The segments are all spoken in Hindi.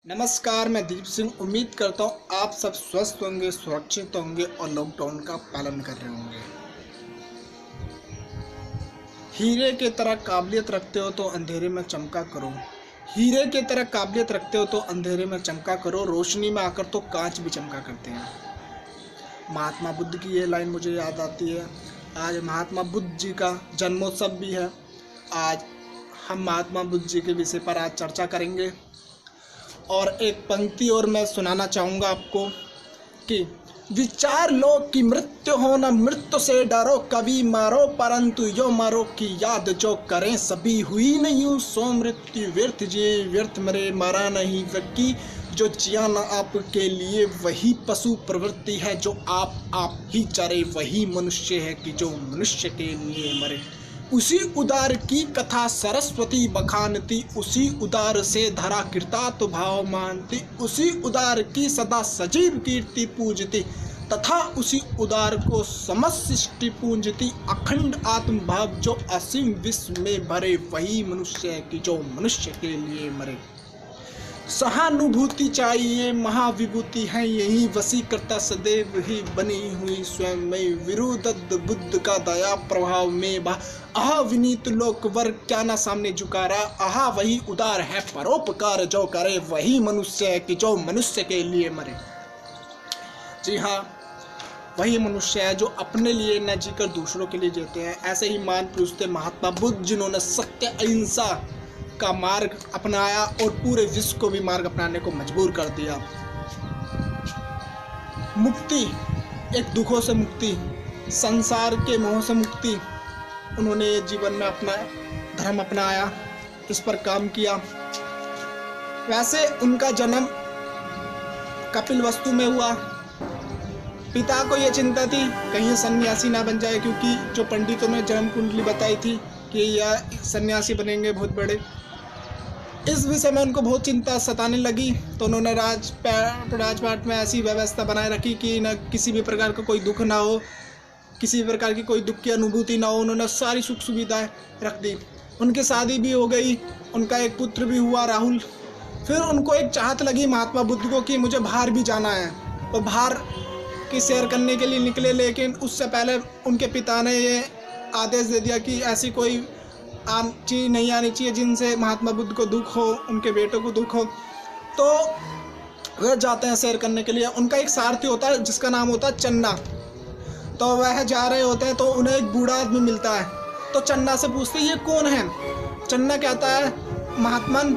नमस्कार, मैं दीप सिंह। उम्मीद करता हूँ आप सब स्वस्थ होंगे, सुरक्षित होंगे और लॉकडाउन का पालन कर रहे होंगे। हीरे की तरह काबिलियत रखते हो तो अंधेरे में चमका करो। हीरे की तरह काबिलियत रखते हो तो अंधेरे में चमका करो, रोशनी में आकर तो कांच भी चमका करते हैं। महात्मा बुद्ध की ये लाइन मुझे याद आती है। आज महात्मा बुद्ध जी का जन्मोत्सव भी है। आज हम महात्मा बुद्ध जी के विषय पर आज चर्चा करेंगे और एक पंक्ति और मैं सुनाना चाहूँगा आपको कि विचार लो कि मृत्यु हो न मृत्यु से डरो, कभी मारो परंतु यो मरो की याद जो करें सभी, हुई नहीं यूं सो मृत्यु व्यर्थ जिए व्यर्थ मरे, मरा नहीं व्यक्ति जो जिया न आपके लिए, वही पशु प्रवृत्ति है जो आप ही चरे, वही मनुष्य है कि जो मनुष्य के लिए मरे। उसी उदार की कथा सरस्वती बखानती, उसी उदार से धरा कृतार्थ भाव मानती, उसी उदार की सदा सजीव कीर्ति पूजती, तथा उसी उदार को समस्त सृष्टि पूजती, अखंड आत्म भाव जो असीम विश्व में भरे, वही मनुष्य है कि जो मनुष्य के लिए मरे। सहानुभूति चाहिए महाविभूति है यही, वसीकर्ता सदैव ही बनी हुई स्वयं में, विरुद्ध बुद्ध का दया प्रभाव में बा, आह विनीत लोकवर क्या ना सामने झुकारा, आह वही उदार है परोपकार जो करे, वही मनुष्य है कि जो मनुष्य के लिए मरे। जी हाँ, वही मनुष्य है जो अपने लिए न जीकर दूसरों के लिए जीते हैं। ऐसे ही महान पुरुष थे महात्मा बुद्ध, जिन्होंने सत्य अहिंसा का मार्ग अपनाया और पूरे विश्व को भी मार्ग अपनाने को मजबूर कर दिया। मुक्ति, एक दुखों से मुक्ति, संसार के मोह से मुक्ति, उन्होंने जीवन में अपना धर्म अपनाया, इस पर काम किया। वैसे उनका जन्म कपिलवस्तु में हुआ। पिता को यह चिंता थी कहीं सन्यासी ना बन जाए, क्योंकि जो पंडितों ने जन्म कुंडली बताई थी कि यह सन्यासी बनेंगे बहुत बड़े। इस विषय में उनको बहुत चिंता सताने लगी, तो उन्होंने राजपाट में ऐसी व्यवस्था बनाए रखी कि न किसी भी प्रकार का कोई दुख ना हो, किसी भी प्रकार की कोई दुख की अनुभूति ना हो। उन्होंने सारी सुख सुविधाएं रख दी। उनकी शादी भी हो गई, उनका एक पुत्र भी हुआ राहुल। फिर उनको एक चाहत लगी महात्मा बुद्ध को कि मुझे बाहर भी जाना है, और बाहर की सैर करने के लिए निकले। लेकिन उससे पहले उनके पिता ने ये आदेश दे दिया कि ऐसी कोई आम चीज़ नहीं आनी चाहिए जिनसे महात्मा बुद्ध को दुख हो, उनके बेटों को दुख हो। तो वह जाते हैं सैर करने के लिए। उनका एक सारथी होता है जिसका नाम होता है चन्ना। तो वह जा रहे होते हैं तो उन्हें एक बूढ़ा आदमी मिलता है। तो चन्ना से पूछते ये कौन है। चन्ना कहता है महात्मन,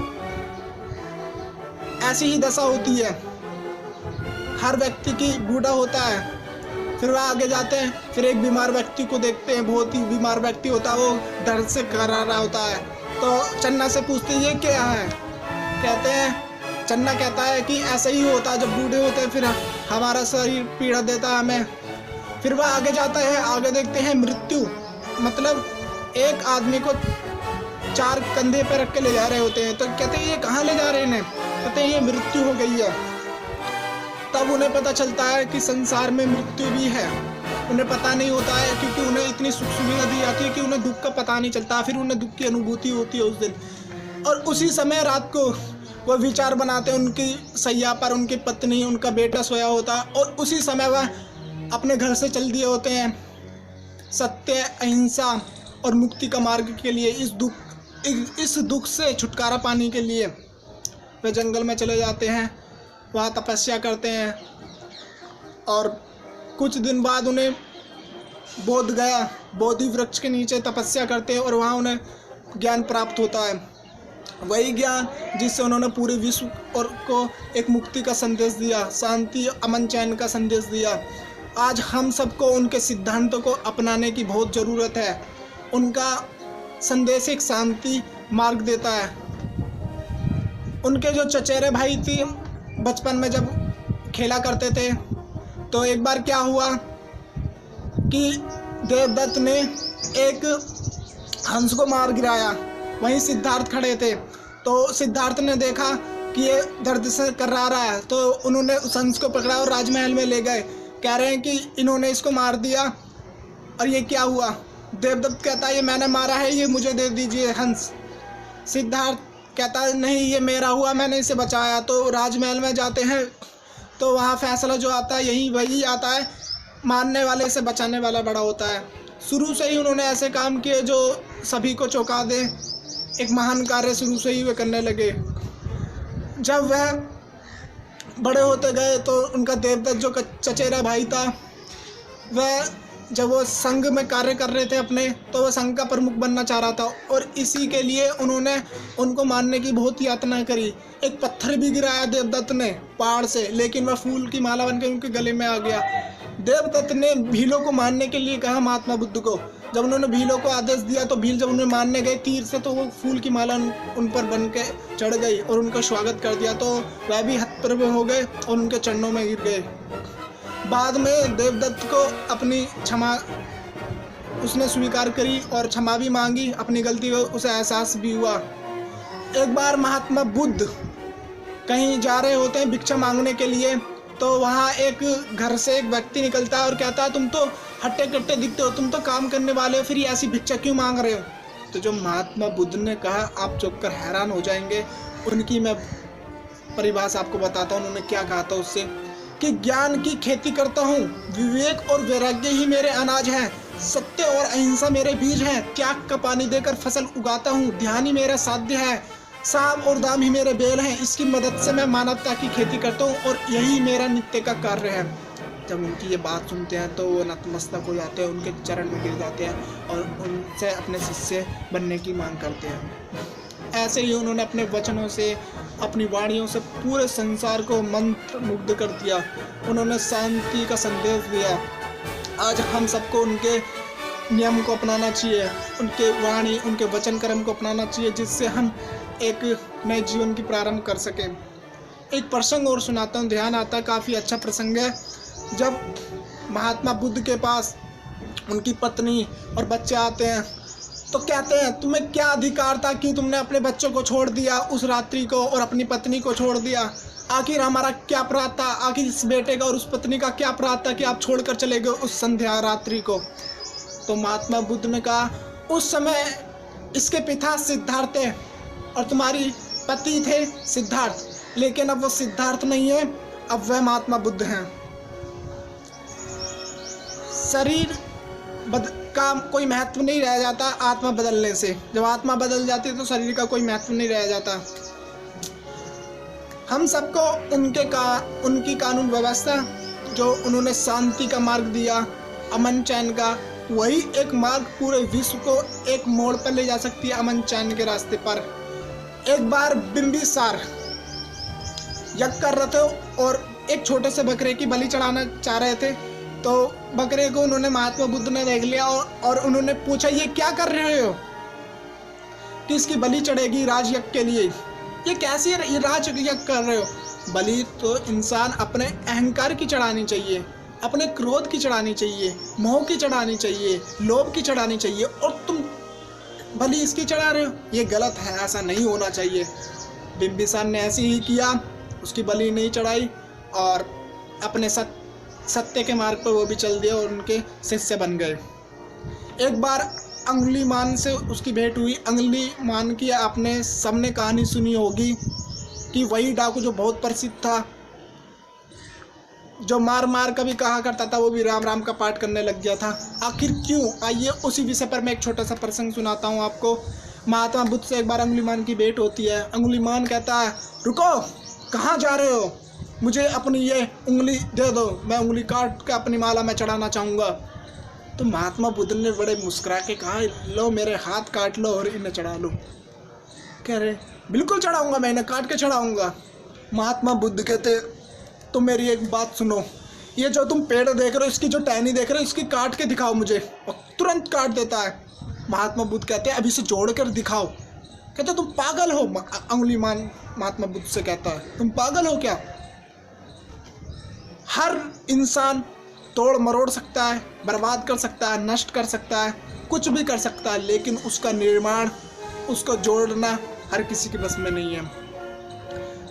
ऐसी ही दशा होती है, हर व्यक्ति की बूढ़ा होता है। फिर वह आगे जाते हैं, फिर एक बीमार व्यक्ति को देखते हैं, बहुत ही बीमार व्यक्ति होता है, वो दर्द से करा रहा होता है। तो चन्ना से पूछते हैं ये क्या है। कहते हैं, चन्ना कहता है कि ऐसा ही होता है, जब बूढ़े होते हैं फिर हमारा शरीर पीड़ा देता है हमें। फिर वह आगे जाता है, आगे देखते हैं मृत्यु, मतलब एक आदमी को 4 कंधे पर रख के ले जा रहे होते हैं। तो कहते हैं ये कहाँ ले जा रहे हैं। कहते हैं ये मृत्यु हो गई है। तब उन्हें पता चलता है कि संसार में मृत्यु भी है। उन्हें पता नहीं होता है, क्योंकि उन्हें इतनी सुख सुविधा दी जाती है कि उन्हें दुख का पता नहीं चलता। फिर उन्हें दुख की अनुभूति होती है उस दिन। और उसी समय रात को वह विचार बनाते हैं, उनकी सैया पर उनकी पत्नी, उनका बेटा सोया होता है, और उसी समय वह अपने घर से चल दिए होते हैं सत्य अहिंसा और मुक्ति का मार्ग के लिए। इस दुख से छुटकारा पाने के लिए वे जंगल में चले जाते हैं, वहाँ तपस्या करते हैं। और कुछ दिन बाद उन्हें बोधि वृक्ष के नीचे तपस्या करते हैं, और वहाँ उन्हें ज्ञान प्राप्त होता है। वही ज्ञान जिससे उन्होंने पूरे विश्व और को एक मुक्ति का संदेश दिया, शांति अमन चैन का संदेश दिया। आज हम सबको उनके सिद्धांतों को अपनाने की बहुत ज़रूरत है। उनका संदेश एक शांति मार्ग देता है। उनके जो चचेरे भाई थे, बचपन में जब खेला करते थे, तो एक बार क्या हुआ कि देवदत्त ने एक हंस को मार गिराया। वहीं सिद्धार्थ खड़े थे, तो सिद्धार्थ ने देखा कि ये दर्द से कर्रा रहा है, तो उन्होंने उस हंस को पकड़ा और राजमहल में ले गए। कह रहे हैं कि इन्होंने इसको मार दिया और ये क्या हुआ। देवदत्त कहता है ये मैंने मारा है, ये मुझे दे दीजिए हंस। सिद्धार्थ कहता है नहीं ये मेरा हुआ, मैंने इसे बचाया। तो राजमहल में जाते हैं तो वहाँ फैसला जो आता है यही वही आता है, मारने वाले से बचाने वाला बड़ा होता है। शुरू से ही उन्होंने ऐसे काम किए जो सभी को चौंका दे। एक महान कार्य शुरू से ही वे करने लगे। जब वह बड़े होते गए तो उनका देवदत्त जो चचेरा भाई था, वह जब वो संघ में कार्य कर रहे थे अपने, तो वह संघ का प्रमुख बनना चाह रहा था और इसी के लिए उन्होंने उनको मारने की बहुत यातना करी। एक पत्थर भी गिराया देवदत्त ने पहाड़ से, लेकिन वह फूल की माला बनकर उनके गले में आ गया। देवदत्त ने भीलों को मारने के लिए कहा महात्मा बुद्ध को। जब उन्होंने भीलों को आदेश दिया तो भील जब उन्हें मारने गए तीर से, तो वो फूल की माला उन पर बन के चढ़ गई और उनका स्वागत कर दिया। तो वह भी हतप्रभ हो गए और उनके चरणों में गिर गए। बाद में देवदत्त को अपनी क्षमा उसने स्वीकार करी और क्षमा भी मांगी, अपनी गलती का उसे एहसास भी हुआ। एक बार महात्मा बुद्ध कहीं जा रहे होते हैं भिक्षा मांगने के लिए, तो वहाँ एक घर से एक व्यक्ति निकलता है और कहता है तुम तो हट्टे कट्टे दिखते हो, तुम तो काम करने वाले हो, फिर ऐसी भिक्षा क्यों मांग रहे हो। तो जो महात्मा बुद्ध ने कहा आप चुपकर हैरान हो जाएंगे। उनकी मैं परिभाषा आपको बताता हूँ, उन्होंने क्या कहा था उससे कि ज्ञान की खेती करता हूँ, विवेक और वैराग्य ही मेरे अनाज हैं, सत्य और अहिंसा मेरे बीज हैं, त्याग का पानी देकर फसल उगाता हूँ, ध्यान ही मेरा साध्य है, साम और दाम ही मेरे बेल हैं, इसकी मदद से मैं मानवता की खेती करता हूँ और यही मेरा नित्य का कार्य है। जब उनकी ये बात सुनते हैं तो वो नतमस्तक हो जाते हैं, उनके चरण में गिर जाते हैं और उनसे अपने शिष्य बनने की मांग करते हैं। ऐसे ही उन्होंने अपने वचनों से, अपनी वाणियों से पूरे संसार को मंत्र मुग्ध कर दिया। उन्होंने शांति का संदेश दिया। आज हम सबको उनके नियम को अपनाना चाहिए, उनके वाणी, उनके वचन कर्म को अपनाना चाहिए, जिससे हम एक नए जीवन की प्रारंभ कर सकें। एक प्रसंग और सुनाता हूँ, ध्यान आता है, काफ़ी अच्छा प्रसंग है। जब महात्मा बुद्ध के पास उनकी पत्नी और बच्चे आते हैं तो कहते हैं तुम्हें क्या अधिकार था कि तुमने अपने बच्चों को छोड़ दिया उस रात्रि को और अपनी पत्नी को छोड़ दिया। आखिर हमारा क्या अपराध था, आखिर इस बेटे का और उस पत्नी का क्या अपराध था कि आप छोड़कर चले गए उस संध्या रात्रि को। तो महात्मा बुद्ध ने कहा उस समय इसके पिता सिद्धार्थ थे और तुम्हारी पति थे सिद्धार्थ, लेकिन अब वो सिद्धार्थ नहीं है, अब वह महात्मा बुद्ध हैं। शरीर का कोई महत्व नहीं रह जाता आत्मा बदलने से। जब आत्मा बदल जाती है तो शरीर का कोई महत्व नहीं रह जाता। हम सबको उनकी कानून व्यवस्था जो उन्होंने शांति का मार्ग दिया, अमन चैन का, वही एक मार्ग पूरे विश्व को एक मोड़ पर ले जा सकती है, अमन चैन के रास्ते पर। एक बार बिंबिसार यज्ञ कर रहे थे और एक छोटे से बकरे की बलि चढ़ाना चाह रहे थे। तो बकरे को उन्होंने महात्मा बुद्ध ने देख लिया और उन्होंने पूछा ये क्या कर रहे हो कि इसकी बलि चढ़ेगी राजयज्ञ के लिए, ये कैसी ये राजयज्ञ कर रहे हो। बलि तो इंसान अपने अहंकार की चढ़ानी चाहिए, अपने क्रोध की चढ़ानी चाहिए, मोह की चढ़ानी चाहिए, लोभ की चढ़ानी चाहिए, और तुम बलि इसकी चढ़ा रहे हो, ये गलत है, ऐसा नहीं होना चाहिए। बिंबिसार ने ऐसे ही किया, उसकी बलि नहीं चढ़ाई और अपने सत्य के मार्ग पर वो भी चल दिया और उनके शिष्य बन गए। एक बार अंगुलीमान से उसकी भेंट हुई। अंगुलीमान की आपने सबने कहानी सुनी होगी कि वही डाकू जो बहुत प्रसिद्ध था, जो मार मार कभी कहा करता था, वो भी राम राम का पाठ करने लग गया था। आखिर क्यों? आइए उसी विषय पर मैं एक छोटा सा प्रसंग सुनाता हूँ आपको। महात्मा बुद्ध से एक बार अंगुलीमान की भेंट होती है। अंगुलीमान कहता है रुको, कहाँ जा रहे हो, मुझे अपनी ये उंगली दे दो, मैं उंगली काट के अपनी माला में चढ़ाना चाहूँगा। तो महात्मा बुद्ध ने बड़े मुस्कुरा के कहा लो मेरे हाथ काट लो और इन्हें चढ़ा लो। कह रहे बिल्कुल चढ़ाऊँगा, मैं इन्हें काट के चढ़ाऊँगा। महात्मा बुद्ध कहते तो मेरी एक बात सुनो, ये जो तुम पेड़ देख रहे हो, इसकी जो टहनी देख रहे हो, इसकी काट के दिखाओ मुझे। और तुरंत काट देता है। महात्मा बुद्ध कहते हैं अभी से जोड़ कर दिखाओ। कहते तुम पागल हो। अंगुलीमान महात्मा बुद्ध से कहता है तुम पागल हो क्या? हर इंसान तोड़ मरोड़ सकता है, बर्बाद कर सकता है, नष्ट कर सकता है, कुछ भी कर सकता है, लेकिन उसका निर्माण, उसको जोड़ना हर किसी के बस में नहीं है।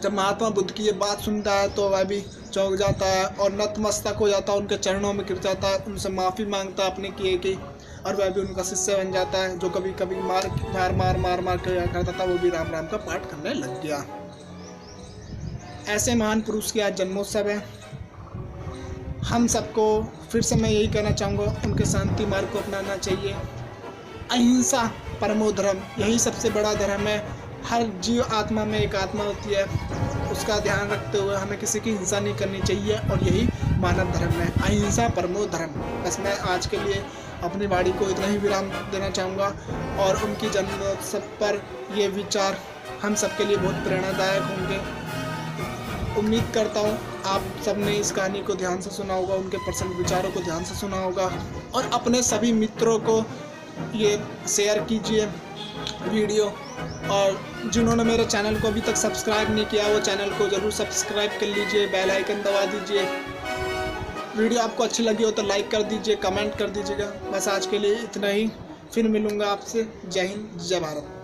जब महात्मा बुद्ध की ये बात सुनता है तो वह भी चौंक जाता है और नतमस्तक हो जाता है, उनके चरणों में गिर जाता है, उनसे माफ़ी मांगता है अपने किए की। और वह भी उनका शिष्य बन जाता है। जो कभी कभी मार कर करता था, वो भी राम राम का पाठ करने लग गया। ऐसे महान पुरुष की आज जन्मोत्सव है। हम सबको फिर से मैं यही कहना चाहूँगा, उनके शांति मार्ग को अपनाना चाहिए। अहिंसा परमो धर्म, यही सबसे बड़ा धर्म है। हर जीव आत्मा में एक आत्मा होती है, उसका ध्यान रखते हुए हमें किसी की हिंसा नहीं करनी चाहिए, और यही मानव धर्म है, अहिंसा परमो धर्म। बस मैं आज के लिए अपनी वाणी को इतना ही विराम देना चाहूँगा, और उनकी जन्मोत्सव पर ये विचार हम सबके लिए बहुत प्रेरणादायक होंगे। उम्मीद करता हूँ आप सबने इस कहानी को ध्यान से सुना होगा, उनके पर्सनल विचारों को ध्यान से सुना होगा, और अपने सभी मित्रों को ये शेयर कीजिए वीडियो। और जिन्होंने मेरे चैनल को अभी तक सब्सक्राइब नहीं किया, वो चैनल को ज़रूर सब्सक्राइब कर लीजिए, बेल आइकन दबा दीजिए। वीडियो आपको अच्छी लगी हो तो लाइक कर दीजिए, कमेंट कर दीजिएगा। बस आज के लिए इतना ही, फिर मिलूँगा आपसे। जय हिंद, जय भारत।